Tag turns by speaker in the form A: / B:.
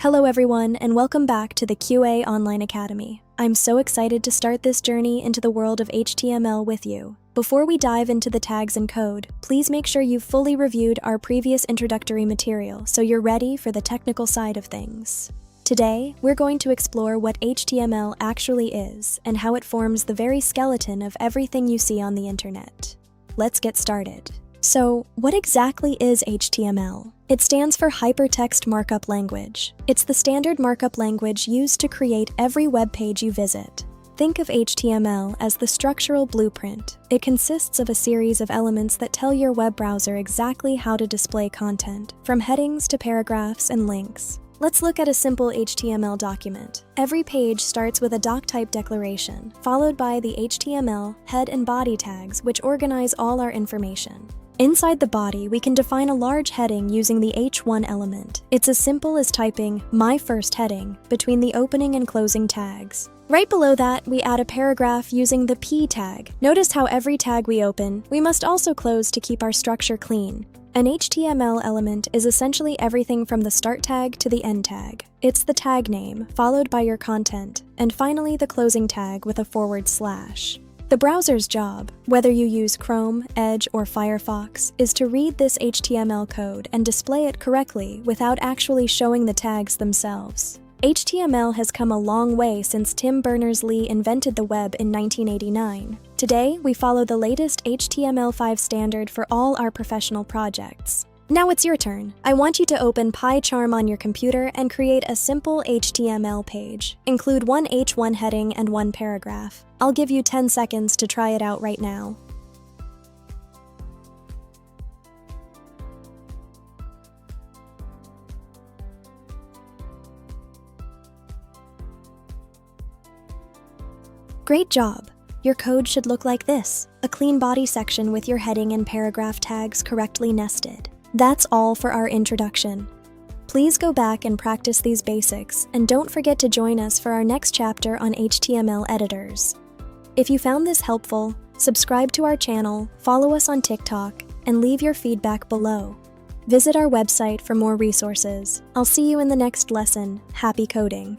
A: Hello everyone, and welcome back to the QA Online Academy. I'm so excited to start this journey into the world of HTML with you. Before we dive into the tags and code, please make sure you've fully reviewed our previous introductory material so you're ready for the technical side of things. Today, we're going to explore what HTML actually is and how it forms the very skeleton of everything you see on the internet. Let's get started. So, what exactly is HTML? It stands for Hypertext Markup Language. It's the standard markup language used to create every web page you visit. Think of HTML as the structural blueprint. It consists of a series of elements that tell your web browser exactly how to display content, from headings to paragraphs and links. Let's look at a simple HTML document. Every page starts with a doc-type declaration, followed by the HTML head and body tags, which organize all our information. Inside the body, we can define a large heading using the H1 element. It's as simple as typing "my first heading" between the opening and closing tags. Right below that, we add a paragraph using the P tag. Notice how every tag we open, we must also close to keep our structure clean. An HTML element is essentially everything from the start tag to the end tag. It's the tag name, followed by your content, and finally the closing tag with a /. The browser's job, whether you use Chrome, Edge, or Firefox, is to read this HTML code and display it correctly without actually showing the tags themselves. HTML has come a long way since Tim Berners-Lee invented the web in 1989. Today, we follow the latest HTML5 standard for all our professional projects. Now it's your turn. I want you to open PyCharm on your computer and create a simple HTML page. Include one H1 heading and one paragraph. I'll give you 10 seconds to try it out right now. Great job! Your code should look like this: a clean body section with your heading and paragraph tags correctly nested. That's all for our introduction. Please go back and practice these basics, and don't forget to join us for our next chapter on HTML editors. If you found this helpful, subscribe to our channel, follow us on TikTok, and leave your feedback below. Visit our website for more resources. I'll see you in the next lesson. Happy coding!